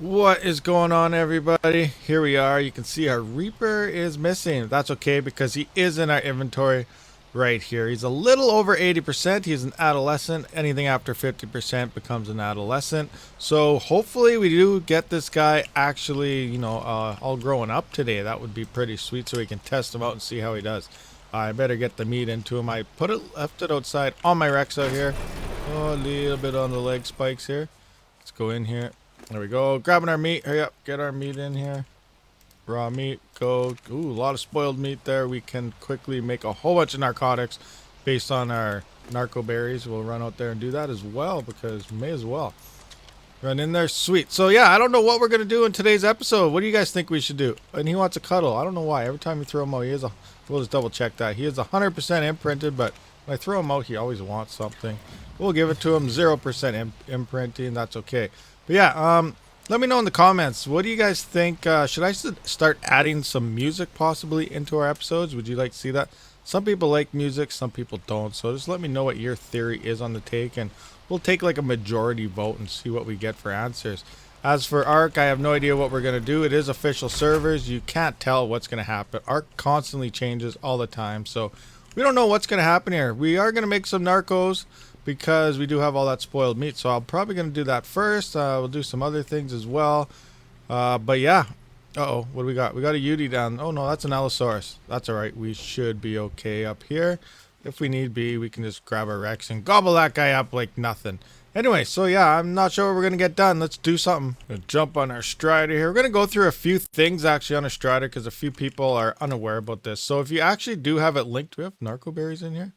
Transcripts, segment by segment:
What is going on, everybody? Here we are. You can see our Reaper is missing. That's okay because he is in our inventory right here. He's a little over 80%. He's an adolescent. Anything after 50% becomes an adolescent. So hopefully we do get this guy actually, all growing up today. That would be pretty sweet so we can test him out and see how he does. I better get the meat into him. I left it outside on my Rex out here. Oh, a little bit on the leg spikes here. Let's go in here. There we go. Grabbing our meat. Hurry up. Get our meat in here. Raw meat. Go. Ooh, a lot of spoiled meat there. We can quickly make a whole bunch of narcotics based on our narco berries. We'll run out there and do that as well because we may as well. Run in there. Sweet. So yeah, I don't know what we're going to do in today's episode. What do you guys think we should do? And he wants a cuddle. I don't know why. Every time we throw him out, we'll just double check that. He is 100% imprinted, but when I throw him out, he always wants something. We'll give it to him 0% imprinting. That's okay. But yeah, let me know in the comments. What do you guys think? Should I start adding some music possibly into our episodes? Would you like to see that? Some people like music, some people don't. So just let me know what your theory is on the take, and we'll take like a majority vote and see what we get for answers. As for ARK, I have no idea what we're going to do. It is official servers. You can't tell what's going to happen. ARK constantly changes all the time, so we don't know what's going to happen here. We are going to make some narcos because we do have all that spoiled meat, so I'm probably going to do that first. We'll do some other things as well. But yeah. Uh-oh, what do we got? We got a Yudi down. Oh no, that's an Allosaurus. That's alright. We should be okay up here. If we need be, we can just grab our Rex and gobble that guy up like nothing. Anyway, so yeah, I'm not sure what we're going to get done. Let's do something. Gonna jump on our Stryder here. We're going to go through a few things actually on a Stryder because a few people are unaware about this. So if you actually do have it linked, do we have narco berries in here?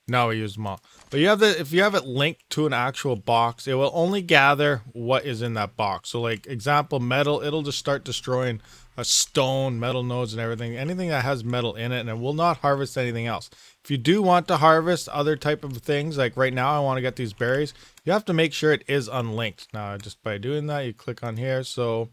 No, we use them all. But if you have it linked to an actual box, it will only gather what is in that box. So like example, metal, it'll just start destroying a stone, metal nodes and everything. Anything that has metal in it, and it will not harvest anything else. If you do want to harvest other type of things, like right now I want to get these berries, you have to make sure it is unlinked. Now just by doing that, you click on here. So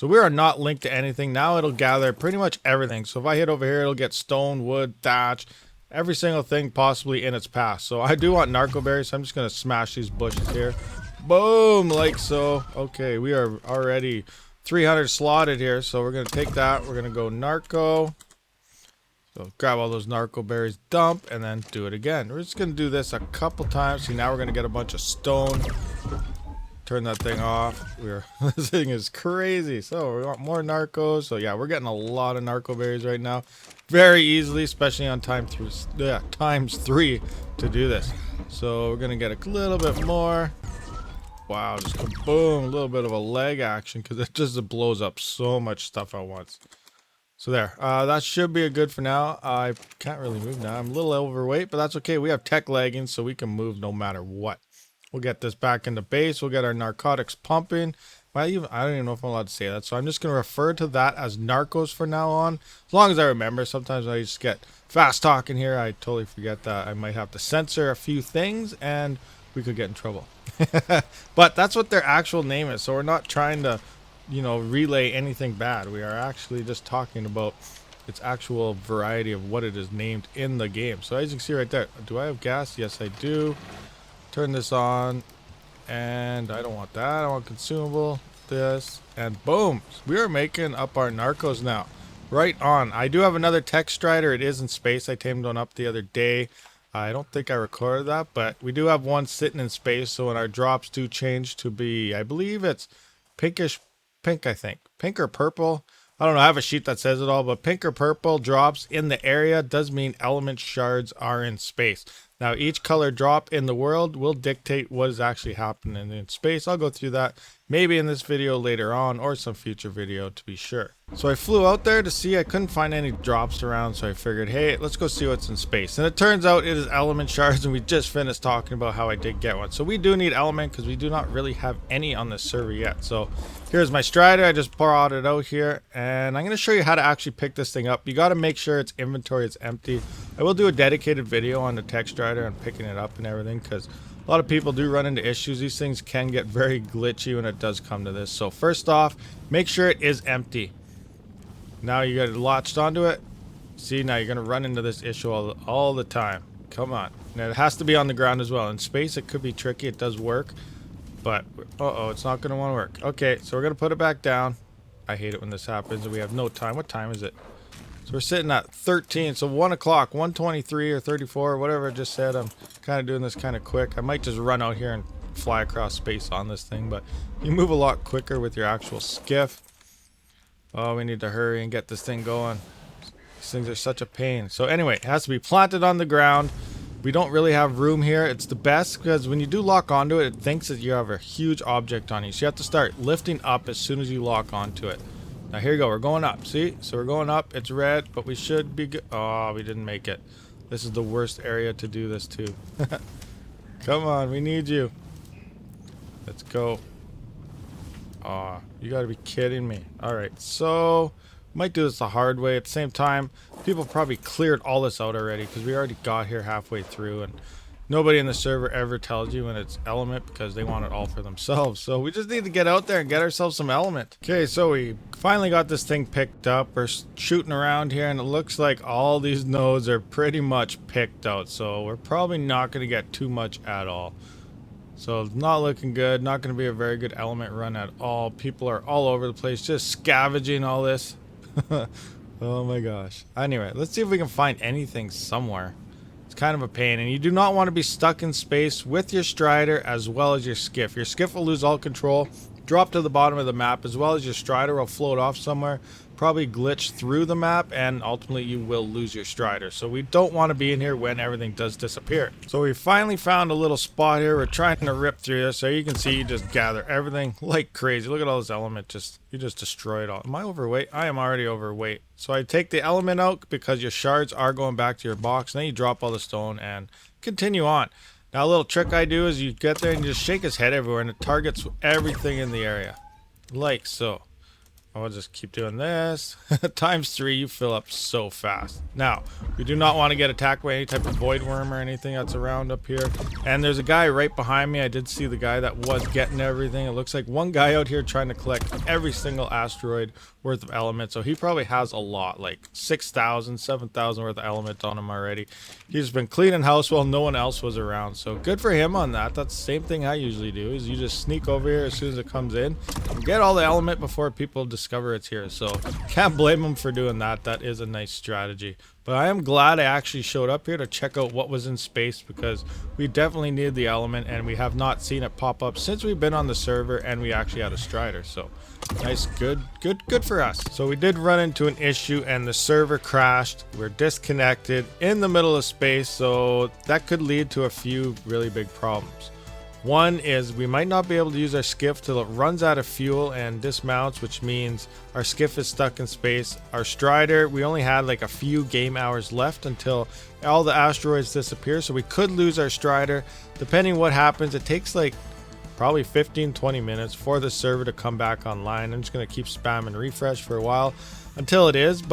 we are not linked to anything. Now it'll gather pretty much everything. So if I hit over here, it'll get stone, wood, thatch, every single thing possibly in its path. So I do want narco berries, so I'm just going to smash these bushes here. Boom, like so. Okay, we are already 300 slotted here, so we're going to take that. We're going to go narco. So grab all those narco berries, dump, and then do it again. We're just going to do this a couple times. See, now we're going to get a bunch of stone. Turn that thing off. This thing is crazy. So we want more narcos. So yeah, we're getting a lot of narco berries right now, very easily, especially on times 3 to do this. So we're gonna get a little bit more. Wow, just boom, a little bit of a leg action because it just blows up so much stuff at once. So there, that should be a good for now. I can't really move now. I'm a little overweight, but that's okay. We have tech leggings, so we can move no matter what. We'll get this back into base. We'll get our narcotics pumping. Well, I don't even know if I'm allowed to say that. So I'm just going to refer to that as narcos for now on. As long as I remember. Sometimes I just get fast talking here. I totally forget that. I might have to censor a few things and we could get in trouble. But that's what their actual name is. So we're not trying to, relay anything bad. We are actually just talking about its actual variety of what it is named in the game. So as you can see right there. Do I have gas? Yes, I do. Turn this on, and I don't want that. I want consumable, this, and boom. We are making up our narcos now. Right on. I do have another tech Stryder. It is in space. I tamed one up the other day. I don't think I recorded that, but we do have one sitting in space, so when our drops do change to be, I believe it's pinkish pink, I think. Pink or purple. I don't know. I have a sheet that says it all, but pink or purple drops in the area does mean element shards are in space. Now, each color drop in the world will dictate what is actually happening in space. I'll go through that maybe in this video later on or some future video to be sure. So I flew out there to see. I couldn't find any drops around, so I figured, hey, let's go see what's in space. And it turns out it is element shards, and we just finished talking about how I did get one. So we do need element because we do not really have any on this server yet. So here's my Stryder. I just brought it out here, and I'm going to show you how to actually pick this thing up. You got to make sure its inventory is empty. I will do a dedicated video on the tech Stryder and picking it up and everything because a lot of people do run into issues. These things can get very glitchy when it does come to this. So first off, make sure it is empty. Now you got it latched onto it. See, now you're going to run into this issue all the time. Come on. Now it has to be on the ground as well. In space, it could be tricky. It does work. But, uh-oh, it's not going to want to work. Okay, so we're going to put it back down. I hate it when this happens and we have no time. What time is it? So we're sitting at 13, so 1 o'clock, 1:23 or 34, whatever I just said. I'm kind of doing this kind of quick. I might just run out here and fly across space on this thing, but you move a lot quicker with your actual skiff. Oh, we need to hurry and get this thing going. These things are such a pain. So anyway, it has to be planted on the ground. We don't really have room here. It's the best because when you do lock onto it, it thinks that you have a huge object on you. So you have to start lifting up as soon as you lock onto it. Now here you go, we're going up, see? So we're going up, it's red, but we should be good. Oh, we didn't make it. This is the worst area to do this to. Come on, we need you. Let's go. Oh, you gotta be kidding me. Alright, so might do this the hard way. At the same time, people probably cleared all this out already because we already got here halfway through and nobody in the server ever tells you when it's element because they want it all for themselves. So we just need to get out there and get ourselves some element. Okay, so we finally got this thing picked up. We're shooting around here and it looks like all these nodes are pretty much picked out. So we're probably not going to get too much at all. So it's not looking good. Not going to be a very good element run at all. People are all over the place just scavenging all this. Oh my gosh. Anyway, let's see if we can find anything somewhere. It's kind of a pain, and you do not want to be stuck in space with your Stryder as well as your skiff. Your skiff will lose all control, drop to the bottom of the map, as well as your Stryder will float off somewhere, probably glitch through the map, and ultimately you will lose your Stryder. So we don't want to be in here when everything does disappear. So we finally found a little spot here. We're trying to rip through this. So you can see you just gather everything like crazy. Look at all this element. You just destroy it all. Am I overweight? I am already overweight. So I take the element out because your shards are going back to your box. And then you drop all the stone and continue on. Now a little trick I do is you get there and you just shake his head everywhere and it targets everything in the area. Like so. I'll just keep doing this. Times 3, you fill up so fast. Now, we do not want to get attacked by any type of void worm or anything that's around up here. And there's a guy right behind me. I did see the guy that was getting everything. It looks like one guy out here trying to collect every single asteroid worth of element. So he probably has a lot, like 6,000, 7,000 worth of element on him already. He's been cleaning house while no one else was around. So good for him on that. That's the same thing I usually do, is you just sneak over here as soon as it comes in and get all the element before people discover it's here. So can't blame him for doing that. That is a nice strategy. But I am glad I actually showed up here to check out what was in space because we definitely needed the element and we have not seen it pop up since we've been on the server and we actually had a Stryder. So nice, good for us. So we did run into an issue and the server crashed. We're disconnected in the middle of space, so that could lead to a few really big problems. One is we might not be able to use our skiff till it runs out of fuel and dismounts, which means our skiff is stuck in space. Our Stryder, we only had like a few game hours left until all the asteroids disappear, so we could lose our Stryder. Depending what happens, it takes like probably 15-20 minutes for the server to come back online. I'm just going to keep spamming refresh for a while until it is,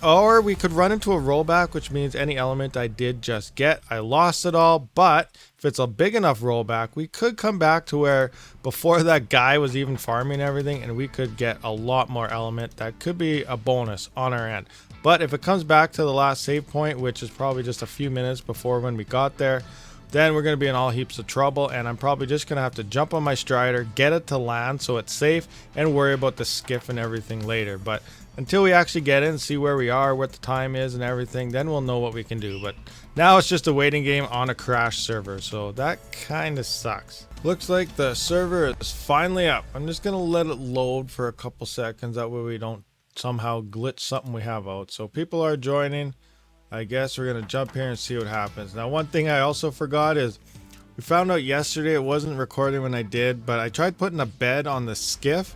or we could run into a rollback, which means any element I did just get, I lost it all. But if it's a big enough rollback, we could come back to where before that guy was even farming everything and we could get a lot more element. That could be a bonus on our end. But if it comes back to the last save point, which is probably just a few minutes before when we got there, then we're going to be in all heaps of trouble, and I'm probably just going to have to jump on my Stryder, get it to land so it's safe, and worry about the skiff and everything later. But until we actually get in, see where we are, what the time is and everything, then we'll know what we can do. But now it's just a waiting game on a crashed server, so that kind of sucks. Looks like the server is finally up. I'm just going to let it load for a couple seconds, that way we don't somehow glitch something we have out. So people are joining. I guess we're going to jump here and see what happens. Now, one thing I also forgot is we found out yesterday, it wasn't recording when I did, but I tried putting a bed on the skiff,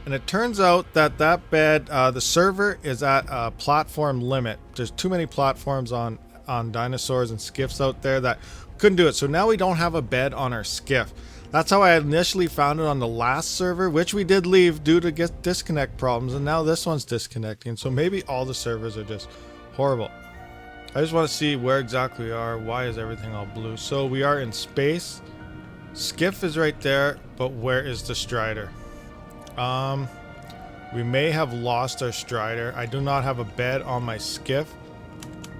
and it turns out that that bed, the server is at a platform limit. There's too many platforms on dinosaurs and skiffs out there that couldn't do it. So now we don't have a bed on our skiff. That's how I initially found it on the last server, which we did leave due to disconnect problems, and now this one's disconnecting. So maybe all the servers are just horrible. I just want to see where exactly we are. Why is everything all blue? So we are in space. Skiff is right there, but where is the Stryder? We may have lost our Stryder. I do not have a bed on my skiff.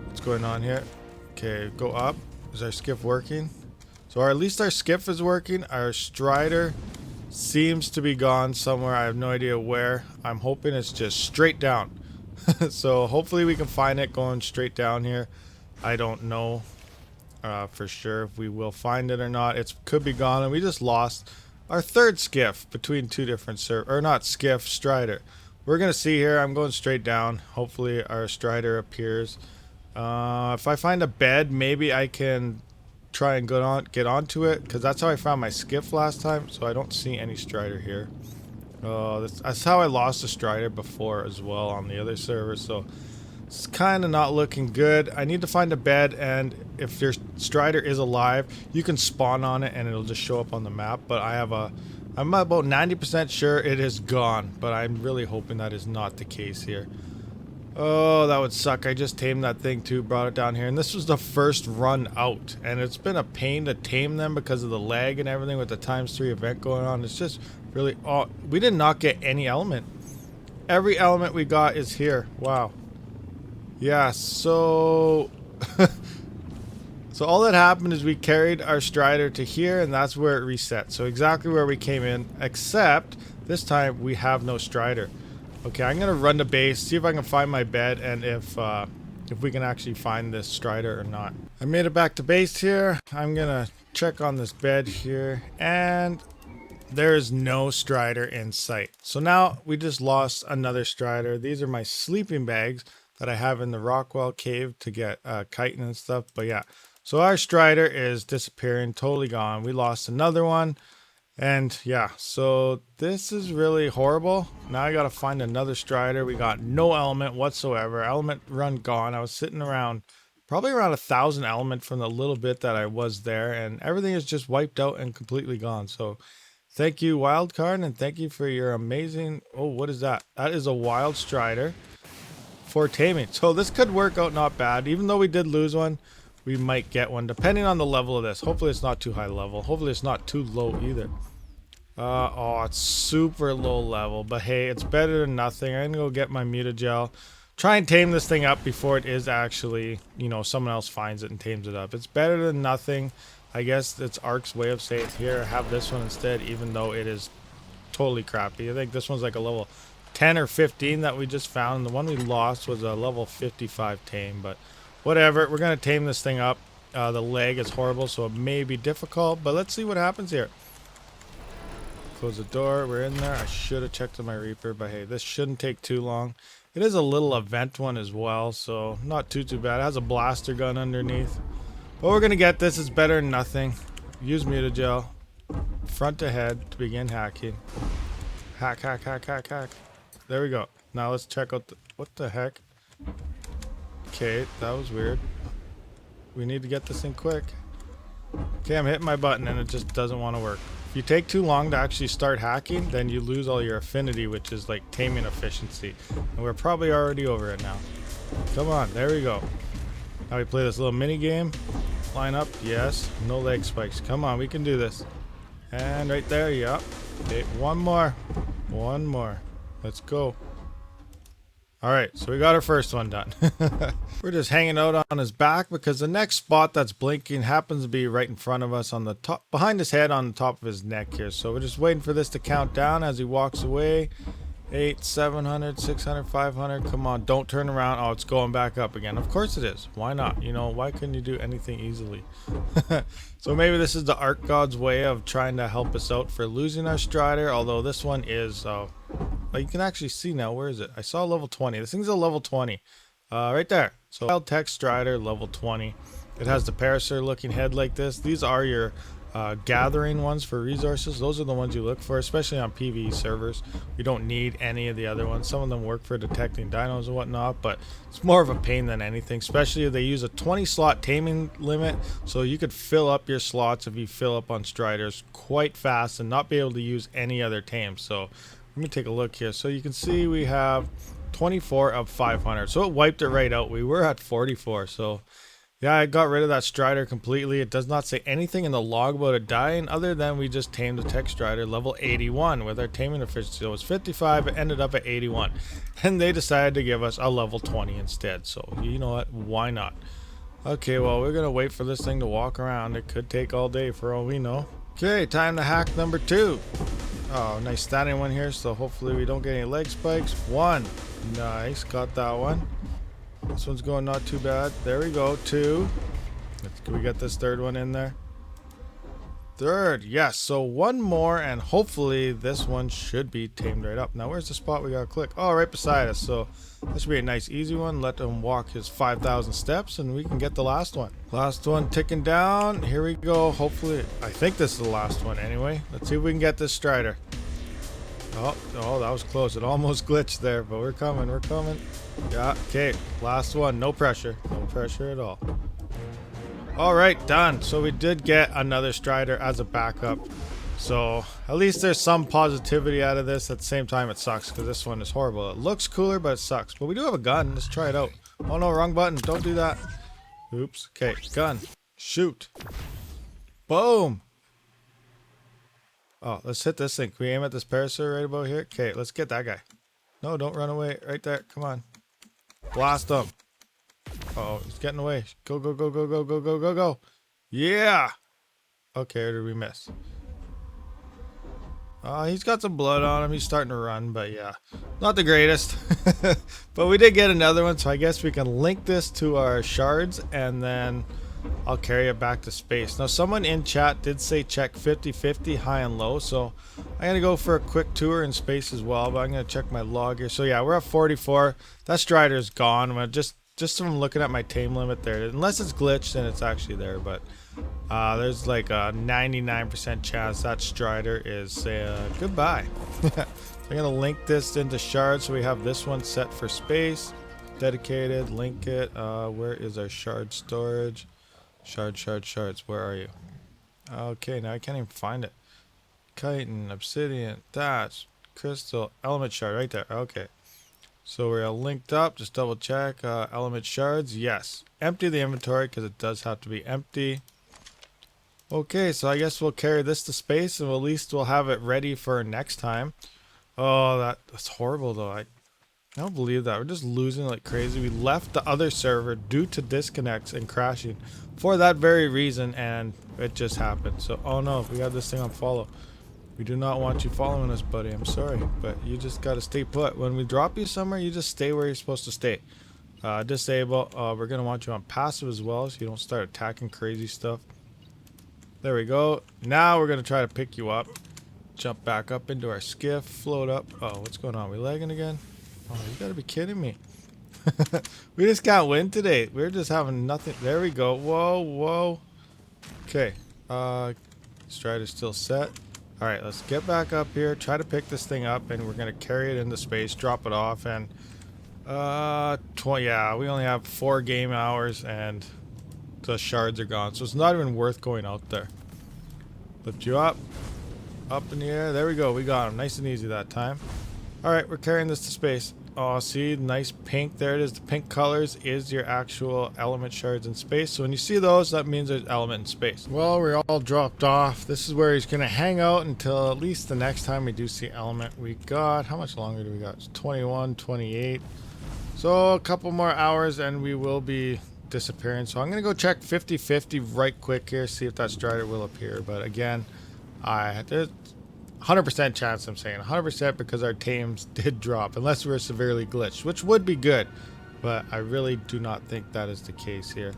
What's going on here? Okay, go up. Is our skiff working? So at least our skiff is working. Our Stryder seems to be gone somewhere. I have no idea where. I'm hoping it's just straight down. So hopefully we can find it going straight down here. I don't know for sure if we will find it or not. It could be gone, and we just lost our third skiff between two different or not skiff, Stryder. We're gonna see here. I'm going straight down. Hopefully our Stryder appears. If I find a bed, maybe I can try and get onto it, because that's how I found my skiff last time. So I don't see any Stryder here. That's how I lost a Stryder before as well on the other server. So it's kind of not looking good. I need to find a bed, and if your Stryder is alive, you can spawn on it and it'll just show up on the map. But I'm about 90% sure it is gone, but I'm really hoping that is not the case here. Oh, that would suck. I just tamed that thing too, brought it down here, and this was the first run out, and it's been a pain to tame them because of the lag and everything with the ×3 event going on. It's just really, oh, we did not get any element. Every element we got is here. Wow. Yeah, so so all that happened is we carried our Stryder to here, and that's where it reset. So exactly where we came in, except this time we have no Stryder. Okay, I'm gonna run to base, see if I can find my bed, and if we can actually find this Stryder or not. I made it back to base here. I'm gonna check on this bed here, and there is no Stryder in sight. So now we just lost another Stryder. These are my sleeping bags that I have in the Rockwell cave to get chitin and stuff. But yeah, so our Stryder is disappearing, totally gone. We lost another one. And yeah, so this is really horrible. Now I gotta find another Stryder. We got no element whatsoever. Element run gone. I was sitting around, probably around 1,000 element from the little bit that I was there, and everything is just wiped out and completely gone. So thank you, Wildcard, and thank you for your amazing, oh, what is that? That is a wild Stryder for taming. So this could work out not bad. Even though we did lose one, we might get one, depending on the level of this. Hopefully it's not too high level. Hopefully it's not too low either. Oh, it's super low level, but hey, it's better than nothing. I'm gonna go get my mutagel, try and tame this thing up before it is actually, you know, someone else finds it and tames it up. It's better than nothing. I guess it's ARK's way of saying, here, have this one instead, even though it is totally crappy. I think this one's like a level 10 or 15 that we just found. The one we lost was a level 55 tame, but whatever. We're gonna tame this thing up. The lag is horrible, so it may be difficult, but let's see what happens here. Close the door. We're in there. I should have checked on my Reaper, but hey, this shouldn't take too long. It is a little event one as well, so not too bad. It has a blaster gun underneath. But we're gonna get this. It's better than nothing. Use mutagel. Front to head to begin hacking. Hack, hack, hack, hack, hack. There we go. Now let's check out what the heck? Okay, that was weird. We need to get this in quick. Okay, I'm hitting my button and it just doesn't want to work. If you take too long to actually start hacking, then you lose all your affinity, which is like taming efficiency. And we're probably already over it now. Come on, there we go. Now we play this little mini game. Line up, yes. No leg spikes. Come on, we can do this. And right there, yep. Okay, one more. One more. Let's go. Alright, so we got our first one done. We're just hanging out on his back because the next spot that's blinking happens to be right in front of us on the top, behind his head on the top of his neck here. So we're just waiting for this to count down as he walks away. 800, 700, 600, 500. Come on, don't turn around. Oh, it's going back up again. Of course it is. Why not? You know, why couldn't you do anything easily? So maybe this is the ARK God's way of trying to help us out for losing our Stryder, although this one is... you can actually see now. Where is it? I saw level 20. This thing's a level 20. Right there. So Wild Tech Stryder, level 20. It has the Parasaur looking head like this. These are your gathering ones for resources. Those are the ones you look for, especially on PvE servers. You don't need any of the other ones. Some of them work for detecting dinos and whatnot, but it's more of a pain than anything, especially if they use a 20 slot taming limit, so you could fill up your slots if you fill up on Stryders quite fast and not be able to use any other tames. So let me take a look here. So you can see we have 24 of 500. So it wiped it right out. We were at 44. So yeah, I got rid of that Stryder completely. It does not say anything in the log about it dying other than we just tamed the Tech Stryder level 81 with our taming efficiency. It was 55. It ended up at 81. And they decided to give us a level 20 instead. So you know what? Why not? Okay, well, we're gonna wait for this thing to walk around. It could take all day for all we know. Okay, time to hack number 2. Oh, nice standing one here, so hopefully we don't get any leg spikes. 1. Nice, got that one. This one's going not too bad. There we go. 2. Can we get this third one in there? Third, yes. So 1 more, and hopefully this one should be tamed right up. Now, where's the spot we gotta click? Oh, right beside us. So this should be a nice, easy one. Let him walk his 5,000 steps, and we can get the last one. Last one ticking down. Here we go. Hopefully, I think this is the last one anyway. Let's see if we can get this Stryder. Oh, that was close. It almost glitched there, but we're coming. We're coming. Yeah, okay. Last one. No pressure. No pressure at all. Alright, done. So we did get another Stryder as a backup. So at least there's some positivity out of this. At the same time, it sucks because this one is horrible. It looks cooler, but it sucks. But we do have a gun. Let's try it out. Oh no, wrong button. Don't do that. Oops. Okay, gun. Shoot. Boom. Oh, let's hit this thing. Can we aim at this parasaur right about here? Okay, let's get that guy. No, don't run away. Right there. Come on. Blast him. Oh, he's getting away. Go, go, go, go, go, go, go, go, go. Yeah. Okay, or did we miss? He's got some blood on him. He's starting to run, but yeah. Not the greatest. But we did get another one, so I guess we can link this to our shards, and then I'll carry it back to space. Now, someone in chat did say check 50-50 high and low, so I'm going to go for a quick tour in space as well, but I'm going to check my log here. So yeah, we're at 44. That Stryder's gone. I'm going to just from looking at my tame limit there, unless it's glitched and it's actually there, but there's like a 99% chance that Stryder is goodbye. So I'm gonna link this into shards, so we have this one set for space, dedicated. Link it. Where is our shard storage? Shards. Where are you? Okay, now I can't even find it. Chitin, obsidian, thatch, crystal, element shard, right there. Okay. So we're linked up. Just double check. Element shards. Yes. Empty the inventory because it does have to be empty. Okay, so I guess we'll carry this to space, and at least we'll have it ready for next time. Oh, that's horrible though. I don't believe that. We're just losing like crazy. We left the other server due to disconnects and crashing for that very reason, and it just happened. So, oh no, we got this thing on follow. We do not want you following us, buddy. I'm sorry, but you just gotta stay put. When we drop you somewhere, you just stay where you're supposed to stay. Disable. We're gonna want you on passive as well, so you don't start attacking crazy stuff. There we go. Now we're gonna try to pick you up. Jump back up into our skiff. Float up. Oh, what's going on? We lagging again? Oh, you gotta be kidding me. We just can't win today. We're just having nothing. There we go. Whoa. Okay. Strider's still set. Alright, let's get back up here, try to pick this thing up, and we're going to carry it into space, drop it off, and yeah, we only have 4 game hours, and the shards are gone, so it's not even worth going out there. Lift you up in the air, there we go, we got him, nice and easy that time. Alright, we're carrying this to space. Oh, see, nice pink, there it is. The pink colors is your actual element shards in space. So when you see those, that means there's element in space. Well, we're all dropped off. This is where he's going to hang out until at least the next time we do see element. We got, how much longer do we got? It's 21, 28. So a couple more hours and we will be disappearing. So I'm going to go check 50-50 right quick here, see if that Stryder will appear. But again, there's 100% chance, I'm saying 100%, because our tames did drop unless we were severely glitched, which would be good, but I really do not think that is the case here.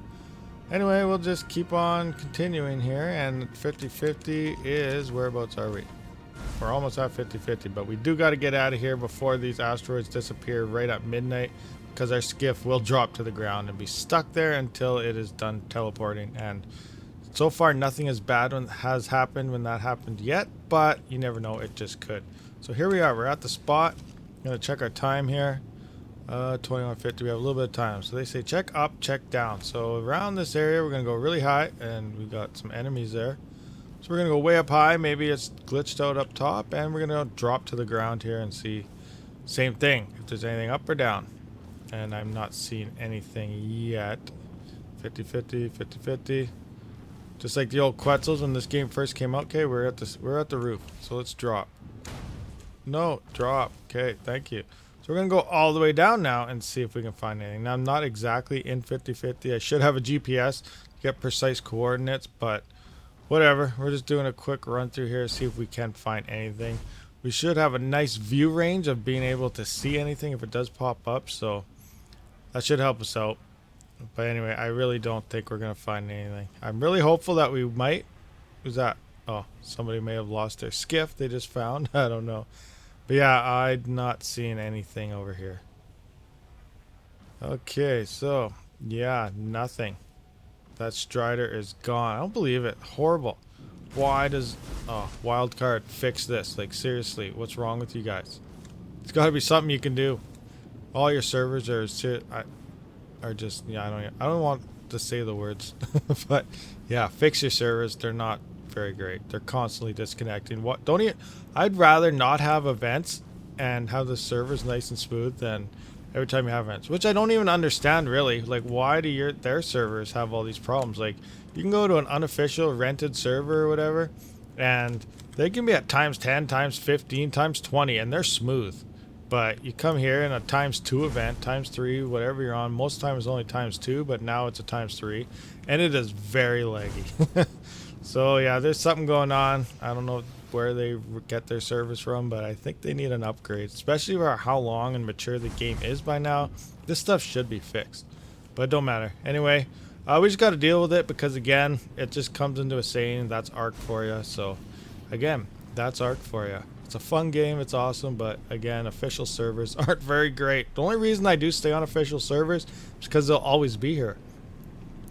Anyway, we'll just keep on continuing here, and 50-50 is, whereabouts are we? We're almost at 50-50, but we do got to get out of here before these asteroids disappear right at midnight, because our skiff will drop to the ground and be stuck there until it is done teleporting. And so far, nothing as bad has happened when that happened yet, but you never know, it just could. So here we are, we're at the spot. I'm going to check our time here. 21:50, we have a little bit of time. So they say check up, check down. So around this area, we're going to go really high, and we got some enemies there. So we're going to go way up high, maybe it's glitched out up top, and we're going to drop to the ground here and see, same thing, if there's anything up or down. And I'm not seeing anything yet. 50-50, 50-50. Just like the old Quetzals when this game first came out. Okay, we're at the roof. So let's drop. No, drop. Okay, thank you. So we're going to go all the way down now and see if we can find anything. Now, I'm not exactly in 50-50. I should have a GPS to get precise coordinates, but whatever. We're just doing a quick run through here to see if we can find anything. We should have a nice view range of being able to see anything if it does pop up, so that should help us out. But anyway, I really don't think we're going to find anything. I'm really hopeful that we might. Who's that? Oh, somebody may have lost their skiff they just found. I don't know. But yeah, I'm not seeing anything over here. Okay, so yeah, nothing. That Stryder is gone. I don't believe it. Horrible. Why does wildcard fix this? Like seriously, what's wrong with you guys? It's got to be something you can do. All your servers are just I don't want to say the words, but yeah, fix your servers. They're not very great. They're constantly disconnecting. What don't you? I'd rather not have events and have the servers nice and smooth than every time you have events, which I don't even understand really. Like, why do their servers have all these problems? Like, you can go to an unofficial rented server or whatever, and they can be at times 10, times 15, times 20, and they're smooth. But you come here in a times 2 event, times 3, whatever you're on. Most times only times 2, but now it's a times 3, and it is very laggy. So yeah, there's something going on. I don't know where they get their service from, but I think they need an upgrade, especially for how long and mature the game is by now. This stuff should be fixed, but it don't matter. Anyway, we just got to deal with it because again, it just comes into a saying. That's ARK for you. So again, that's ARK for you. It's a fun game. It's awesome, but again, official servers aren't very great. The only reason I do stay on official servers is because they'll always be here.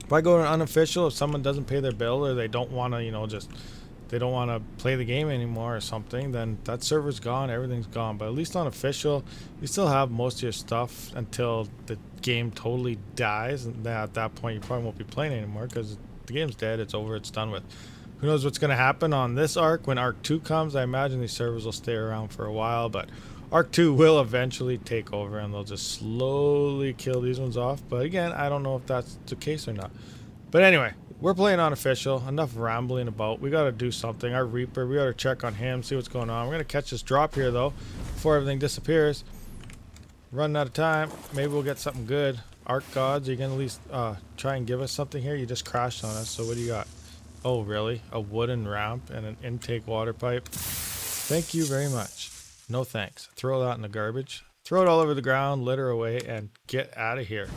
If I go to an unofficial, if someone doesn't pay their bill or they don't want to, they don't want to play the game anymore or something, then that server's gone, everything's gone. But at least on official, you still have most of your stuff until the game totally dies. And then at that point, you probably won't be playing anymore because the game's dead, it's over, it's done with. Who knows what's going to happen on this ARK when ARK 2 comes? I imagine these servers will stay around for a while, but ARK 2 will eventually take over and they'll just slowly kill these ones off. But again, I don't know if that's the case or not. But anyway, we're playing on official. Enough rambling about. We got to do something. Our Reaper, we got to check on him, see what's going on. We're going to catch this drop here, though, before everything disappears. Running out of time. Maybe we'll get something good. ARK gods, are you going to at least try and give us something here? You just crashed on us, so what do you got? Oh, really? A wooden ramp and an intake water pipe? Thank you very much. No thanks. Throw that in the garbage. Throw it all over the ground, litter away, and get out of here.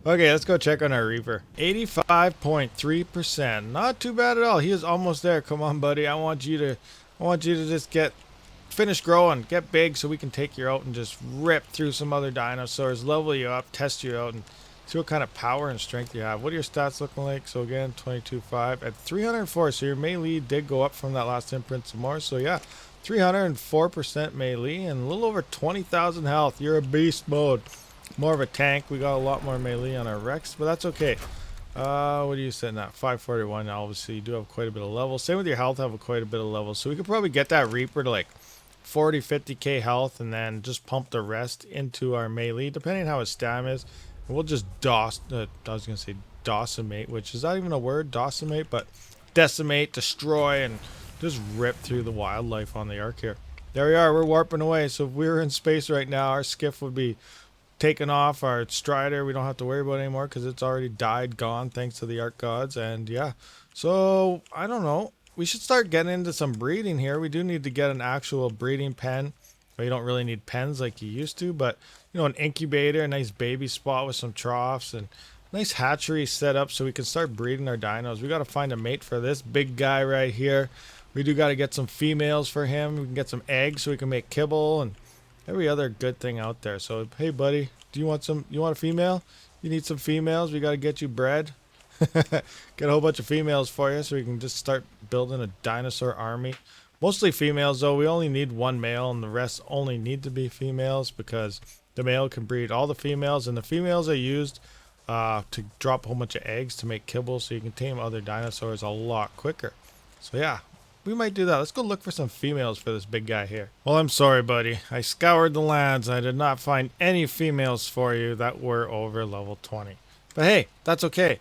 Okay, let's go check on our Reaper. 85.3%. Not too bad at all. He is almost there. Come on, buddy. I want you to just finish growing, get big so we can take you out and just rip through some other dinosaurs, level you up, test you out, and see what kind of power and strength you have. What are your stats looking like? So again, 22.5 at 304. So your melee did go up from that last imprint some more. So yeah, 304% melee and a little over 20,000 health. You're a beast mode. More of a tank. We got a lot more melee on our Rex, but that's okay. What are you sitting at? 541. Now, obviously, you do have quite a bit of levels. Same with your health, have quite a bit of levels. So we could probably get that Reaper to like 40, 50k health and then just pump the rest into our melee, depending on how his stam is. And we'll just decimate, which is not even a word, decimate, but decimate, destroy, and just rip through the wildlife on the ARK here. There we are. We're warping away. So if we were in space right now, our skiff would be taken off. Our Stryder, we don't have to worry about it anymore because it's already died, gone, thanks to the ARK gods. And yeah, so I don't know. We should start getting into some breeding here. We do need to get an actual breeding pen. Well, you don't really need pens like you used to, but you know, an incubator, a nice baby spot with some troughs, and nice hatchery set up so we can start breeding our dinos. We got to find a mate for this big guy right here. We do got to get some females for him. We can get some eggs so we can make kibble and every other good thing out there. So hey buddy, you want a female? You need some females? We got to get you bred. Get a whole bunch of females for you so we can just start building a dinosaur army. Mostly females though. We only need one male and the rest only need to be females because the male can breed all the females, and the females are used to drop a whole bunch of eggs to make kibble so you can tame other dinosaurs a lot quicker. So yeah, we might do that. Let's go look for some females for this big guy here. Well, I'm sorry, buddy. I scoured the lands. I did not find any females for you that were over level 20. But hey, that's okay.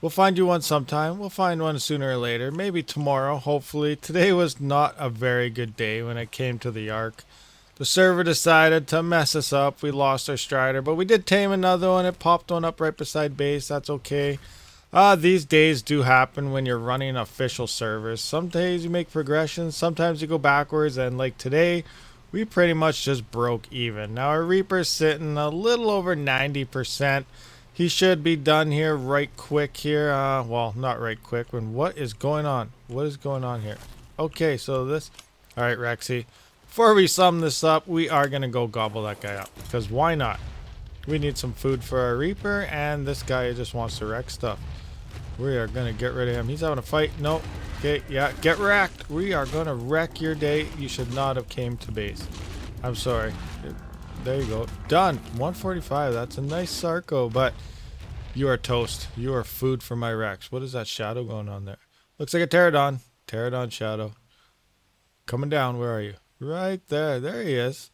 We'll find you one sometime. We'll find one sooner or later. Maybe tomorrow, hopefully. Today was not a very good day when it came to the ARK. The server decided to mess us up. We lost our Stryder, but we did tame another one. It popped one up right beside base. That's okay. These days do happen when you're running official servers. Some days you make progressions, sometimes you go backwards, and like today, we pretty much just broke even. Now our Reaper's sitting a little over 90%. He should be done here right quick here. Well, not right quick. What is going on? What is going on here? Okay, so this... Alright, Rexy. Before we sum this up, we are going to go gobble that guy up. Because why not? We need some food for our Reaper, and this guy just wants to wreck stuff. We are going to get rid of him. He's having a fight. Nope. Okay, yeah, get wrecked. We are going to wreck your day. You should not have came to base. I'm sorry. There you go. Done. 145. That's a nice Sarco, but you are toast. You are food for my Rex. What is that shadow going on there? Looks like a Pterodon. Pterodon shadow. Coming down. Where are you? Right there. There he is.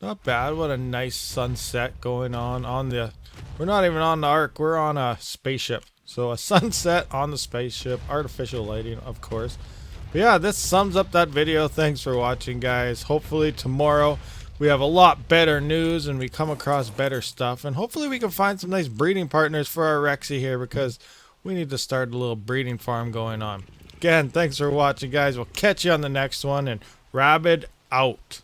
Not bad. What a nice sunset going on the... We're not even on the ARK. We're on a spaceship. So a sunset on the spaceship. Artificial lighting, of course. But yeah, this sums up that video. Thanks for watching, guys. Hopefully tomorrow we have a lot better news and we come across better stuff. And hopefully we can find some nice breeding partners for our Rexy here, because we need to start a little breeding farm going on. Again, thanks for watching, guys. We'll catch you on the next one. And Rabid out.